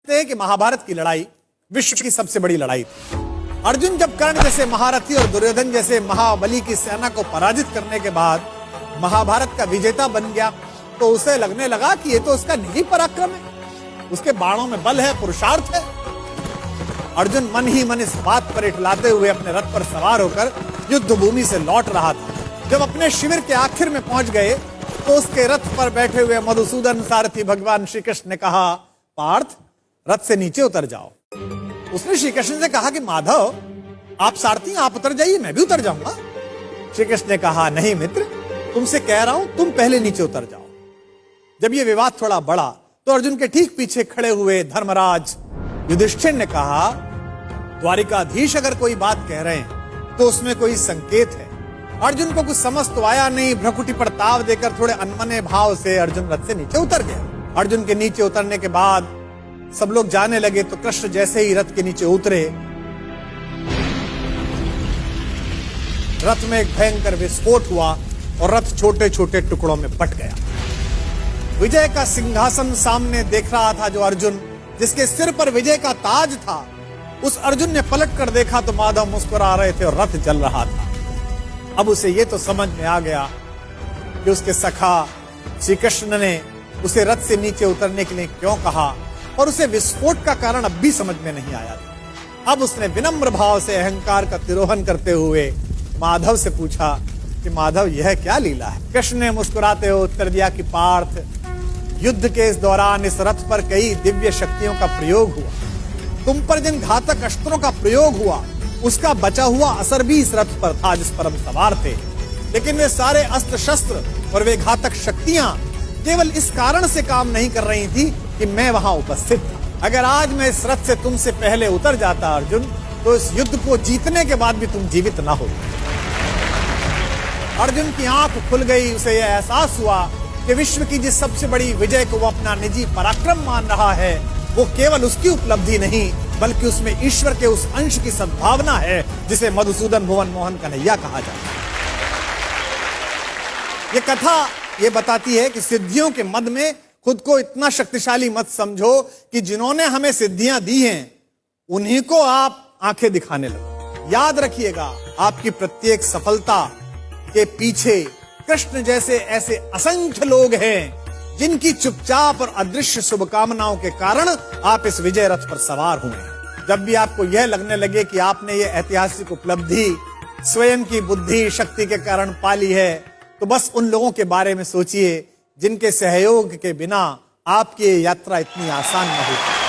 हैं कि महाभारत की लड़ाई विश्व की सबसे बड़ी लड़ाई थी। अर्जुन जब कर्ण जैसे महारथी और दुर्योधन जैसे महाबली की सेना को पराजित करने के बाद महाभारत का विजेता बन गया, तो उसे लगने लगा कि ये तो उसका निजी पराक्रम है, उसके बाणों में बल है, पुरुषार्थ है। अर्जुन मन ही मन इस बात पर इठलाते हुए अपने रथ पर सवार होकर युद्ध भूमि से लौट रहा था। जब अपने शिविर के आखिर में पहुंच गए तो उसके रथ पर बैठे हुए मधुसूदन सारथी भगवान श्री कृष्ण ने कहा, पार्थ रथ से नीचे उतर जाओ। उसने श्री कृष्ण से कहा कि माधव आप सारथी, आप उतर जाइए, मैं भी उतर जाऊंगा। श्री कृष्ण ने कहा, नहीं मित्र, तुमसे कह रहा हूं तुम पहले नीचे उतर जाओ। जब यह विवाद थोड़ा बढ़ा तो अर्जुन के ठीक पीछे खड़े हुए धर्मराज युधिष्ठिर ने कहा, द्वारिकाधीश अगर कोई बात कह रहे हैं तो उसमें कोई संकेत है। अर्जुन को कुछ समझ तो आया नहीं। भ्रकुटी पर ताव देकर थोड़े अनमने भाव से अर्जुन रथ से नीचे उतर गया। अर्जुन के नीचे उतरने के बाद सब लोग जाने लगे तो कृष्ण जैसे ही रथ के नीचे उतरे, रथ में एक भयंकर विस्फोट हुआ और रथ छोटे छोटे टुकड़ों में बट गया। विजय का सिंहासन सामने देख रहा था जो अर्जुन, जिसके सिर पर विजय का ताज था, उस अर्जुन ने पलट कर देखा तो माधव मुस्कुरा रहे थे और रथ जल रहा था। अब उसे यह तो समझ में आ गया कि उसके सखा श्री कृष्ण ने उसे रथ से नीचे उतरने के लिए क्यों कहा, और उसे विस्फोट का कारण अब भी समझ में नहीं आया था। अब उसने विनम्र भाव से अहंकार का तिरोहन करते हुए माधव से पूछा कि माधव यह क्या लीला है। कृष्ण ने मुस्कुराते हुए उत्तर दिया कि पार्थ, युद्ध के इस दौरान इस रथ पर कई दिव्य शक्तियों का प्रयोग हुआ। तुम पर जिन घातक अस्त्रों का प्रयोग हुआ उसका बचा हुआ असर भी इस रथ पर था जिस पर हम सवार थे। लेकिन वे सारे अस्त्र शस्त्र और वे घातक शक्तियां केवल इस कारण से काम नहीं कर रही थी कि मैं वहां उपस्थित था। अगर आज मैं इस रथ से तुमसे पहले उतर जाता अर्जुन, तो इस युद्ध को जीतने के बाद भी तुम जीवित ना हो। अर्जुन की आंख खुल गई। उसे यह एहसास हुआ कि विश्व की जिस सबसे बड़ी विजय को वो अपना निजी पराक्रम मान रहा है, वो केवल उसकी उपलब्धि नहीं बल्कि उसमें ईश्वर के उस अंश की सद्भावना है जिसे मधुसूदन भुवन मोहन कन्हैया कहा जाता है। ये कथा ये बताती है कि सिद्धियों के मद में खुद को इतना शक्तिशाली मत समझो कि जिन्होंने हमें सिद्धियां दी हैं उन्हीं को आप आंखें दिखाने लगो। याद रखिएगा, आपकी प्रत्येक सफलता के पीछे कृष्ण जैसे ऐसे असंख्य लोग हैं जिनकी चुपचाप और अदृश्य शुभकामनाओं के कारण आप इस विजय रथ पर सवार हुए। जब भी आपको यह लगने लगे कि आपने ये ऐतिहासिक उपलब्धि स्वयं की बुद्धि शक्ति के कारण पाली है, तो बस उन लोगों के बारे में सोचिए जिनके सहयोग के बिना आपकी यात्रा इतनी आसान न होती।